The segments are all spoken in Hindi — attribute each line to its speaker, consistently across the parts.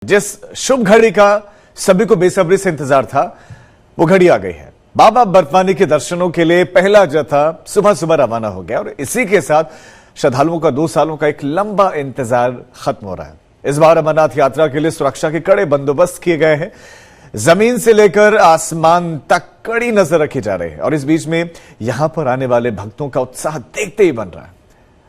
Speaker 1: जिस शुभ घड़ी का सभी को बेसब्री से इंतजार था, वो घड़ी आ गई है। बाबा बर्फानी के दर्शनों के लिए पहला जत्था सुबह सुबह रवाना हो गया और इसी के साथ श्रद्धालुओं का 2 सालों का एक लंबा इंतजार खत्म हो रहा है। इस बार अमरनाथ यात्रा के लिए सुरक्षा के कड़े बंदोबस्त किए गए हैं। जमीन से लेकर आसमान तक कड़ी नजर रखी जा रही है और इस बीच में यहां पर आने वाले भक्तों का उत्साह देखते ही बन रहा है।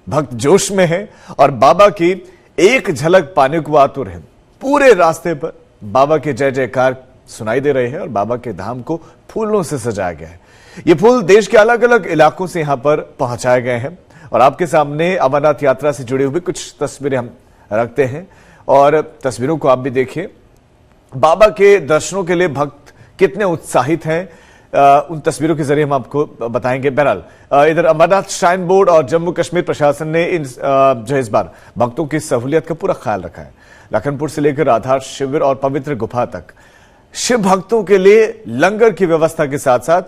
Speaker 1: भक्त जोश में है और बाबा की एक झलक पाने को आतुर है। पूरे रास्ते पर बाबा के जय जयकार सुनाई दे रहे हैं और बाबा के धाम को फूलों से सजाया गया है। ये फूल देश के अलग अलग इलाकों से यहां पर पहुंचाए गए हैं और आपके सामने अमरनाथ यात्रा से जुड़ी हुई कुछ तस्वीरें हम रखते हैं और तस्वीरों को आप भी देखिए। बाबा के दर्शनों के लिए भक्त कितने उत्साहित हैं, उन तस्वीरों के जरिए हम आपको बताएंगे। बहरहाल इधर अमरनाथ श्राइन बोर्ड और जम्मू कश्मीर प्रशासन ने इस बार भक्तों की सहूलियत का पूरा ख्याल रखा है। लखनपुर से लेकर आधार शिविर और पवित्र गुफा तक शिव भक्तों के लिए लंगर की व्यवस्था के साथ साथ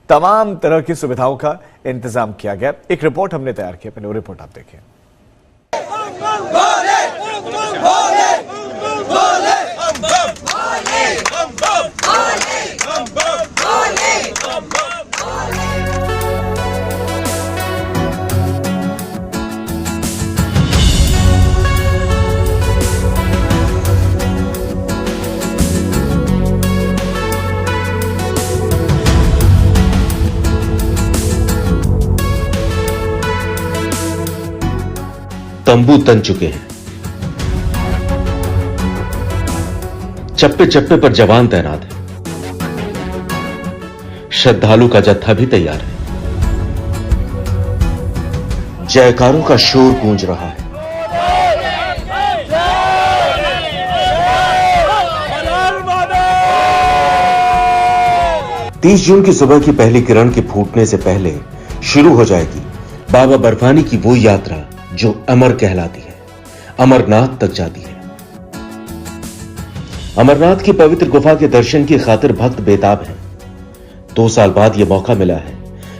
Speaker 1: तमाम तरह की सुविधाओं का इंतजाम किया गया। एक रिपोर्ट हमने तैयार की, अपनी वो रिपोर्ट आप देखिए।
Speaker 2: तंबू तन चुके हैं, चप्पे चप्पे पर जवान तैनात है, श्रद्धालु का जत्था भी तैयार है। जयकारों का शोर गूंज रहा है। तीस जून की सुबह की पहली किरण के फूटने से पहले शुरू हो जाएगी बाबा बर्फानी की वो यात्रा जो अमर कहलाती है, अमरनाथ तक जाती है। अमरनाथ की पवित्र गुफा के दर्शन की खातिर भक्त बेताब हैं। 2 साल बाद यह मौका मिला है,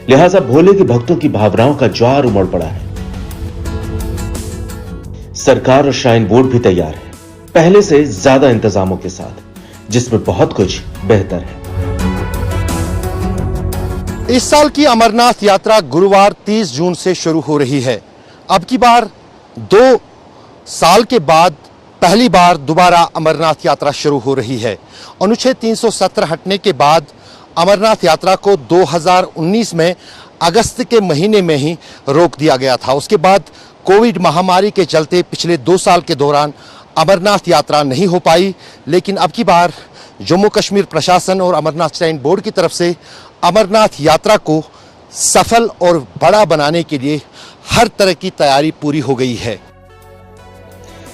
Speaker 2: लिहाजा भोले के भक्तों की भावनाओं का ज्वार उमड़ पड़ा है। सरकार और श्राइन बोर्ड भी तैयार है, पहले से ज्यादा इंतजामों के साथ, जिसमें बहुत कुछ बेहतर है।
Speaker 3: इस साल की अमरनाथ यात्रा गुरुवार 30 जून से शुरू हो रही है। अब की बार 2 साल के बाद पहली बार दोबारा अमरनाथ यात्रा शुरू हो रही है। अनुच्छेद 370 हटने के बाद अमरनाथ यात्रा को 2019 में अगस्त के महीने में ही रोक दिया गया था। उसके बाद कोविड महामारी के चलते पिछले 2 साल के दौरान अमरनाथ यात्रा नहीं हो पाई, लेकिन अब की बार जम्मू कश्मीर प्रशासन और अमरनाथ श्राइन बोर्ड की तरफ से अमरनाथ यात्रा को सफल और बड़ा बनाने के लिए हर तरह की तैयारी पूरी हो गई है।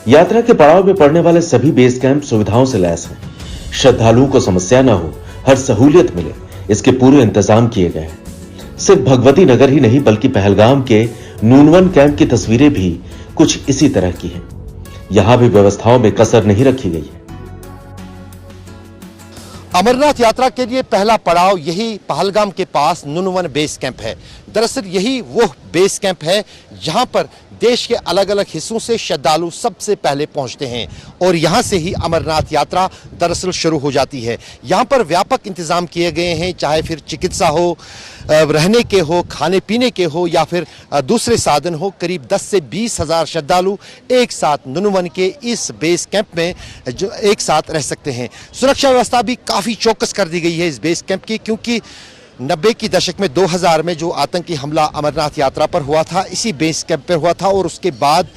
Speaker 2: यात्रा के पड़ाव में पड़ने वाले सभी बेस कैंप सुविधाओं से लैस हैं। श्रद्धालुओं को समस्या न हो, हर सहूलियत मिले, इसके पूरे इंतजाम किए गए हैं। सिर्फ भगवती नगर ही नहीं बल्कि पहलगाम के नूनवन कैंप की तस्वीरें भी कुछ इसी तरह की हैं। यहां भी व्यवस्थाओं में कसर नहीं रखी गई है।
Speaker 3: अमरनाथ यात्रा के लिए पहला पड़ाव यही पहलगाम के पास नूनवन बेस कैंप है। दरअसल यही वो बेस कैंप है जहां पर देश के अलग अलग हिस्सों से श्रद्धालु सबसे पहले पहुंचते हैं और यहां से ही अमरनाथ यात्रा दरअसल शुरू हो जाती है। यहां पर व्यापक इंतजाम किए गए हैं, चाहे फिर चिकित्सा हो, रहने के हो, खाने पीने के हो या फिर दूसरे साधन हो। करीब 10 से 20 हजार श्रद्धालु एक साथ नूनवन के इस बेस कैंप में जो एक साथ रह सकते हैं। सुरक्षा व्यवस्था भी काफ़ी चौकस कर दी गई है इस बेस कैंप की, क्योंकि 90 की दशक में 2000 में जो आतंकी हमला अमरनाथ यात्रा पर हुआ था, इसी बेस कैंप पर हुआ था और उसके बाद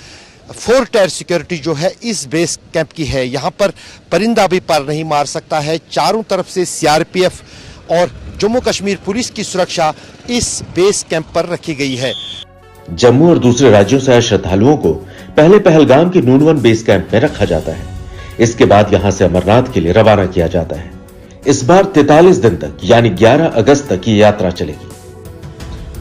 Speaker 3: 4 टायर सिक्योरिटी जो है इस बेस कैंप की है। यहाँ पर परिंदा भी पर नहीं मार सकता है। चारों तरफ से सीआरपीएफ और जम्मू कश्मीर पुलिस की सुरक्षा इस बेस कैंप पर रखी गई है।
Speaker 2: जम्मू और दूसरे राज्यों से आए श्रद्धालुओं को पहले पहलगाम के नूनवन बेस कैंप में रखा जाता है। इसके बाद यहां से अमरनाथ के लिए रवाना किया जाता है। इस बार 43 दिन तक यानी 11 अगस्त तक ये यात्रा चलेगी।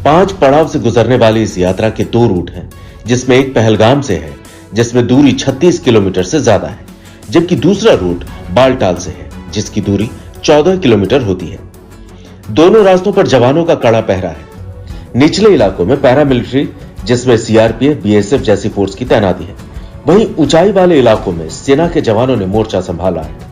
Speaker 2: 5 पड़ाव से गुजरने वाली इस यात्रा के 2 रूट हैं, जिसमें एक पहलगाम से है, जिसमें दूरी 36 किलोमीटर से ज्यादा है, जबकि दूसरा रूट बालटाल से है, जिसकी दूरी 14 किलोमीटर होती है। दोनों रास्तों पर जवानों का कड़ा पहरा है। निचले इलाकों में पैरामिलिट्री जिसमें सीआरपीएफ, बीएसएफ जैसी फोर्स की तैनाती है, वहीं ऊंचाई वाले इलाकों में सेना के जवानों ने मोर्चा संभाला है।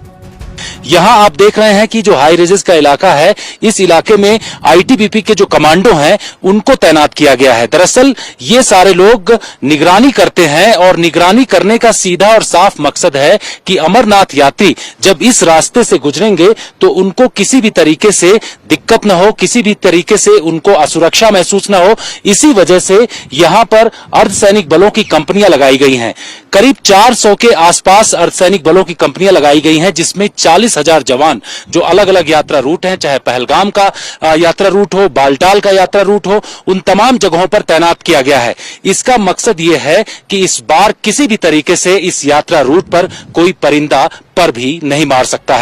Speaker 4: यहां आप देख रहे हैं कि जो हाई रेंजेस का इलाका है, इस इलाके में आईटीबीपी के जो कमांडो हैं उनको तैनात किया गया है। दरअसल ये सारे लोग निगरानी करते हैं और निगरानी करने का सीधा और साफ मकसद है कि अमरनाथ यात्री जब इस रास्ते से गुजरेंगे तो उनको किसी भी तरीके से दिक्कत न हो, किसी भी तरीके से उनको असुरक्षा महसूस न हो। इसी वजह से यहां पर अर्धसैनिक बलों की कंपनियां लगाई गई हैं। करीब 400 के आसपास अर्धसैनिक बलों की कंपनियां लगाई गई हैं, जिसमें 40,000 जवान जो अलग अलग यात्रा रूट हैं, चाहे पहलगाम का यात्रा रूट हो, बालटाल का यात्रा रूट हो, उन तमाम जगहों पर तैनात किया गया है। इसका मकसद यह है कि इस बार किसी भी तरीके से इस यात्रा रूट पर कोई परिंदा पर भी नहीं मार सकता है।